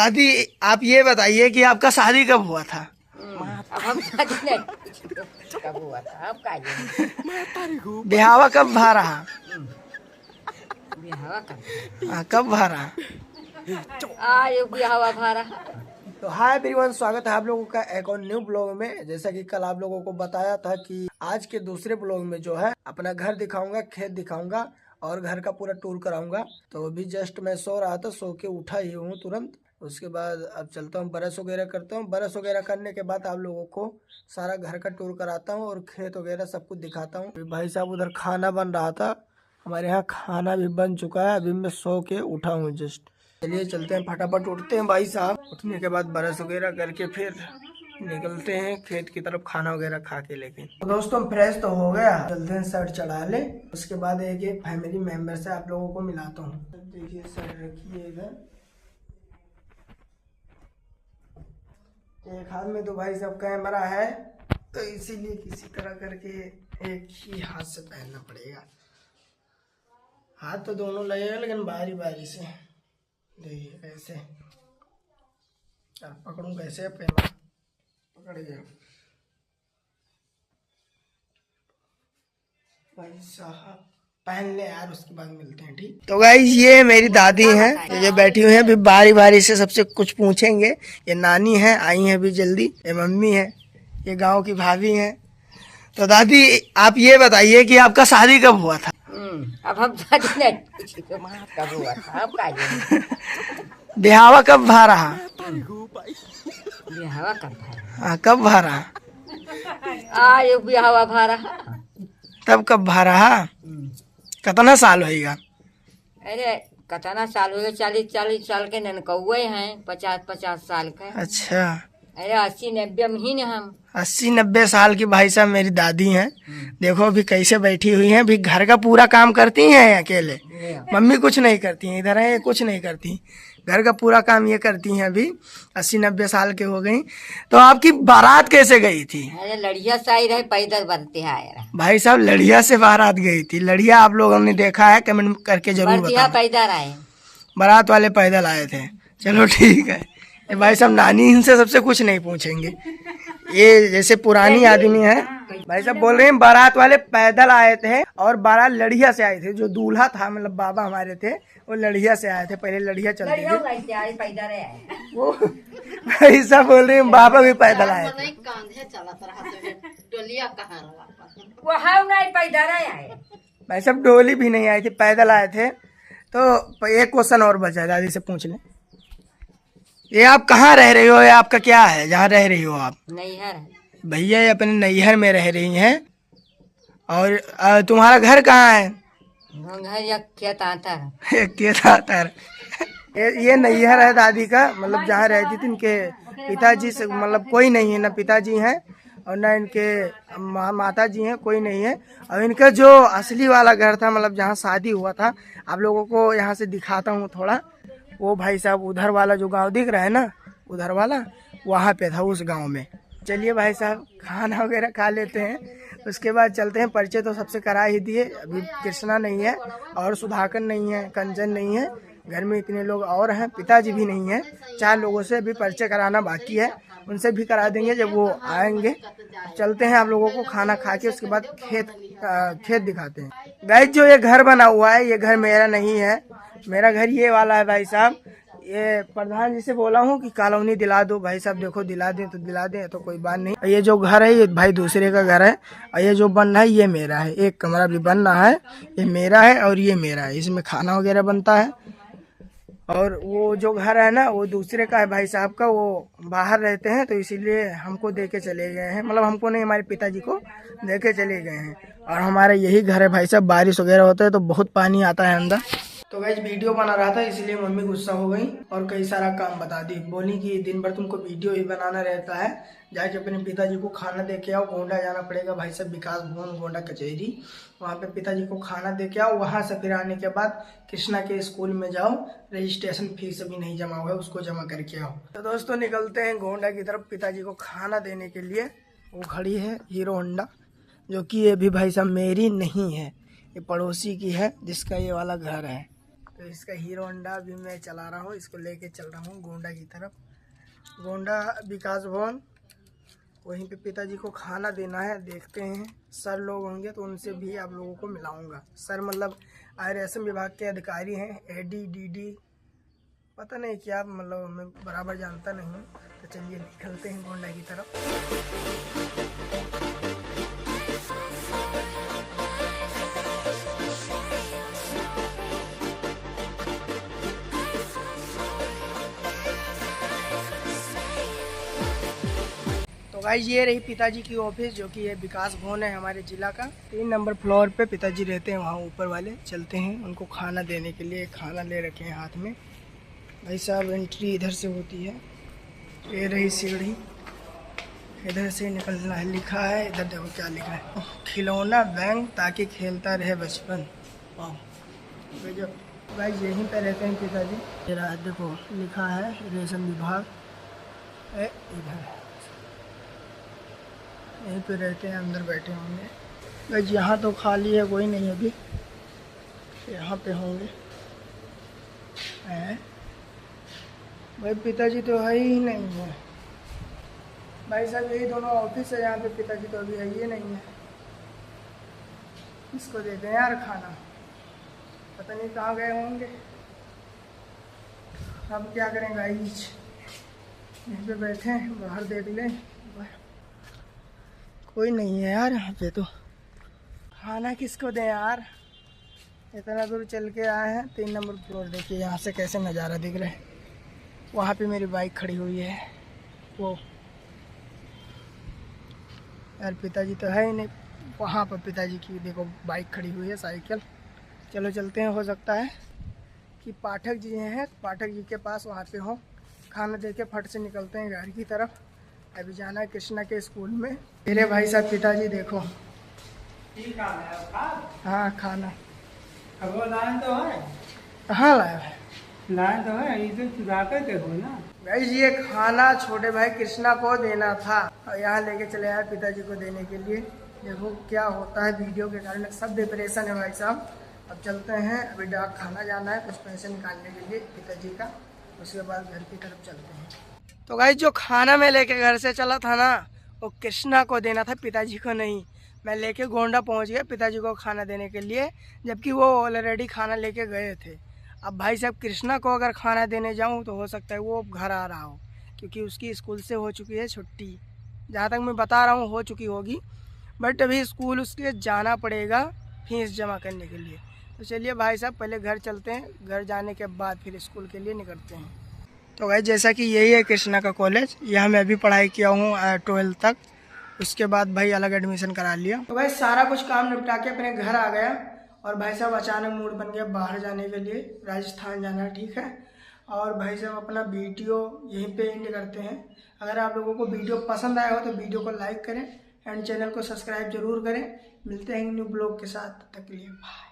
दादी आप ये बताइए कि आपका शादी कब हुआ था? अब हम शादी नहीं कब हुआ था, अब का ब्याहवा कब भा रहा? बिहावा कब हाँ, कब भा रहा? आयो बिहावा भारा। तो हाय एवरीवन, स्वागत है आप लोगों का एक और न्यू ब्लॉग में। जैसा कि कल आप लोगों को बताया था कि आज के दूसरे ब्लॉग में जो है अपना घर दिखाऊंगा, खेत दिखाऊंगा और घर का पूरा टूर कराऊंगा। तो अभी जस्ट मैं सो रहा था, सो के उठा ही हूँ तुरंत। उसके बाद अब चलता हूँ, ब्रश वगैरह करता हूँ। ब्रश वगैरह करने के बाद आप लोगों को सारा घर का टूर कराता हूँ और खेत वगैरह सब कुछ दिखाता हूँ। भाई साहब उधर खाना बन रहा था, हमारे यहाँ खाना भी बन चुका है। अभी मैं सो के उठा हूँ जस्ट। चलिए चलते हैं, फटाफट उठते हैं भाई साहब। उठने के बाद ब्रश वगैरह करके फिर निकलते हैं खेत की तरफ, खाना वगैरह खा के। लेकिन तो दोस्तों फ्रेश तो हो गया, चलते हैं शर्ट चढ़ा ले। उसके बाद एक एक फैमिली मेंबर से आप लोगों को मिलाता हूँ। देखिए शर्ट रखिए इधर, एक हाथ में तो भाई साहब कैमरा है, तो इसीलिए किसी तरह करके एक ही हाथ से पहनना पड़ेगा। हाथ तो दोनों लगेगा लेकिन बारी बारी से। देखिए कैसे, यार पकड़ूं कैसे? पकड़ गया भाई साहब, पहन ले यार, उसके बाद मिलते हैं, ठीक? तो गाइस ये मेरी दादी हैं, ये बैठी हुई हैं। अभी बारी बारी से सबसे कुछ पूछेंगे। ये नानी है, आई हैं अभी जल्दी। ये मम्मी है, ये गांव की भाभी हैं। तो दादी आप ये बताइए कि आपका शादी कब हुआ था? अब हम शादी नहीं कब हुआ था, अब का ब्याहवा कब भा रहा? बिहावा कब भारा। हाँ, कब भा रहा? आयो बिहावा भारा। तब कब भा रहा? कितना साल होएगा? अरे कतना साल हो गए, 40 साल के ननकौए हैं, 50 साल के। अच्छा, अरे 80-90 में ही न हम। 80-90 साल की भाई साहब मेरी दादी हैं। देखो अभी कैसे बैठी हुई हैं। अभी घर का पूरा काम करती हैं अकेले, मम्मी कुछ नहीं करती हैं। इधर है, ये कुछ नहीं करती, घर का पूरा काम ये करती हैं। अभी 80-90 साल के हो गई। तो आपकी बारात कैसे गई थी? अरे लड़िया साई रहे, पैदल बनते आए भाई साहब लड़िया से बारात गई थी। लड़िया आप लोगों ने देखा है? कमेंट करके जरूर बढ़िया बताना। पैदल आए, बारात वाले पैदल आए थे। चलो ठीक है। ये भाई साहब नानी इनसे सबसे कुछ नहीं पूछेंगे, ये जैसे पुरानी आदमी है। भाई साहब बोल रहे हैं बारात वाले पैदल आए थे और बारात लड़िया से आए थे। जो दूल्हा था मतलब बाबा हमारे थे, वो लड़िया से आए थे। पहले लड़िया चलती थी वो। भाई साहब बोल रहे हैं बाबा भी पैदल आए थे। भाई साहब डोली भी नहीं आई थी, पैदल आए थे। तो एक क्वेश्चन और बचा है, दादी से पूछ लें। ये आप कहाँ रह रही हो? ये आपका क्या है जहाँ रह रही हो आप? नैहर। भैया ये अपने नैहर में रह रही हैं। और तुम्हारा घर कहाँ है? घर या खेत आता है। खेत आता है। ये नैहर है दादी का, मतलब जहाँ रहती थी। इनके पिताजी से मतलब कोई नहीं है, ना पिताजी हैं और ना इनके माता जी हैं, कोई नहीं है। और इनका जो असली वाला घर था, मतलब जहाँ शादी हुआ था, आप लोगों को यहाँ से दिखाता हूँ थोड़ा। वो भाई साहब उधर वाला जो गांव दिख रहा है ना, उधर वाला, वहाँ पे था उस गांव में। चलिए भाई साहब खाना वगैरह खा लेते हैं, उसके बाद चलते हैं। परिचय तो सबसे करा ही दिए। अभी कृष्णा नहीं है और सुधाकर नहीं है, कंचन नहीं है, घर में इतने लोग और हैं, पिताजी भी नहीं है। 4 लोगों से अभी परिचय कराना बाकी है, उनसे भी करा देंगे जब वो आएंगे। चलते हैं आप लोगों को खाना खा के, उसके बाद खेत दिखाते हैं। गाइस जो ये घर बना हुआ है, ये घर मेरा नहीं है। मेरा घर ये वाला है भाई साहब। ये प्रधान जी से बोला हूँ कि कॉलोनी दिला दो। भाई साहब देखो दिला दें तो दिला दें, तो कोई बात नहीं। ये जो घर है ये भाई दूसरे का घर है, और ये जो बन रहा है ये मेरा है। एक कमरा भी बन रहा है, ये मेरा है और ये मेरा है। इसमें खाना वगैरह बनता है। और वो जो घर है ना वो दूसरे का है भाई साहब का, वो बाहर रहते हैं, तो इसीलिए हमको दे के चले गए हैं। मतलब हमको नहीं, हमारे पिताजी को दे के चले गए हैं। और हमारा यही घर है भाई साहब। बारिश वगैरह होता है तो बहुत पानी आता है अंदर। तो गाइस वीडियो बना रहा था, इसलिए मम्मी गुस्सा हो गई और कई सारा काम बता दी। बोली कि दिन भर तुमको वीडियो ही बनाना रहता है, जाके अपने पिताजी को खाना दे के आओ। गोंडा जाना पड़ेगा भाई साहब, विकास भवन गोंडा कचहरी, वहाँ पे पिताजी को खाना दे के आओ। वहाँ से फिर आने के बाद कृष्णा के स्कूल में जाओ, रजिस्ट्रेशन फीस अभी नहीं जमा हुआ है, उसको जमा करके आओ। तो दोस्तों निकलते हैं गोंडा की तरफ पिताजी को खाना देने के लिए। वो खड़ी है हीरो होंडा, जो कि ये भी भाई साहब मेरी नहीं है, ये पड़ोसी की है, जिसका ये वाला घर है। तो इसका हीरो होंडा अभी मैं चला रहा हूँ, इसको लेके चल रहा हूँ गोंडा की तरफ। गोंडा विकास भवन, वहीं पे पिताजी को खाना देना है। देखते हैं सर लोग होंगे तो उनसे भी आप लोगों को मिलाऊंगा। सर मतलब रेशम विभाग के अधिकारी हैं, एडी डीडी पता नहीं क्या, मतलब मैं बराबर जानता नहीं हूँ। तो चलिए निकलते हैं गोंडा की तरफ। तो गाइस ये रही पिताजी की ऑफिस, जो कि ये विकास भवन है हमारे जिला का। 3 नंबर फ्लोर पे पिताजी रहते हैं, वहाँ ऊपर वाले। चलते हैं उनको खाना देने के लिए। खाना ले रखे हैं हाथ में। भाई साहब एंट्री इधर से होती है। ये रही सीढ़ी, इधर से निकलना है। लिखा है इधर, देखो क्या लिखा है, खिलौना बैंक ताकि खेलता रहे बचपन। वाह गजब। भाई यहीं पे रहते हैं पिताजी। देखो लिखा है रेशम विभाग, इधर यहीं पे रहते हैं, अंदर बैठे होंगे। भाई यहाँ तो खाली है, कोई नहीं अभी। यहाँ पे होंगे। भाई पिताजी तो है ही नहीं है। भाई साहब यही दोनों ऑफिस है, यहाँ पे पिताजी तो अभी है ही नहीं है। इसको देते हैं यार खाना, पता नहीं कहाँ गए होंगे। अब क्या करें गाइस, यहीं पे बैठे हैं, बाहर देख लें। कोई नहीं है यार यहाँ पे। तो खाना किसको दें यार, इतना दूर चल के आए हैं। 3 नंबर फ्लोर देखिए यहाँ से कैसे नज़ारा दिख रहा है। वहाँ पे मेरी बाइक खड़ी हुई है। वो यार पिताजी तो है ही नहीं। वहाँ पर पिताजी की देखो बाइक खड़ी हुई है, साइकिल। चलो चलते हैं, हो सकता है कि पाठक जी हैं, पाठक जी के पास वहाँ पे हो। खाना दे के फट से निकलते हैं घर की तरफ। अभी जाना है कृष्णा के स्कूल में। मेरे भाई साहब पिताजी देखो। हाँ खाना लाइन तो है, कहाँ लाया है? लाइन तो है, इसे चुरा कर देखो ना। गाइस ये खाना छोटे भाई कृष्णा को देना था और यहाँ लेके चले आए पिताजी को देने के लिए। देखो क्या होता है, वीडियो के कारण सब डिप्रेशन है भाई साहब। अब चलते हैं, अभी डाक खाना जाना है, कुछ पैसे निकालने के लिए पिताजी का। उसके बाद घर की तरफ चलते हैं। तो गाइस जो खाना मैं लेके घर से चला था ना, वो कृष्णा को देना था, पिताजी को नहीं। मैं लेके गोंडा पहुंच गया पिताजी को खाना देने के लिए, जबकि वो ऑलरेडी खाना लेके गए थे। अब भाई साहब कृष्णा को अगर खाना देने जाऊं तो हो सकता है वो घर आ रहा हो, क्योंकि उसकी स्कूल से हो चुकी है छुट्टी। जहाँ तक मैं बता रहा हूँ हो चुकी होगी, बट अभी स्कूल उसके जाना पड़ेगा फीस जमा करने के लिए। तो चलिए भाई साहब पहले घर चलते हैं, घर जाने के बाद फिर स्कूल के लिए निकलते हैं। तो भाई जैसा कि यही है कृष्णा का कॉलेज, यहाँ मैं भी पढ़ाई किया हूँ 12th तक। उसके बाद भाई अलग एडमिशन करा लिया। तो भाई सारा कुछ काम निपटा के अपने घर आ गया। और भाई साहब अचानक मूड बन गया बाहर जाने के लिए, राजस्थान जाना है, ठीक है। और भाई साहब अपना वीडियो यहीं पे एंड करते हैं। अगर आप लोगों को वीडियो पसंद आया हो तो वीडियो को लाइक करें एंड चैनल को सब्सक्राइब जरूर करें। मिलते हैं न्यू ब्लॉग के साथ, तब तक के लिए बाय।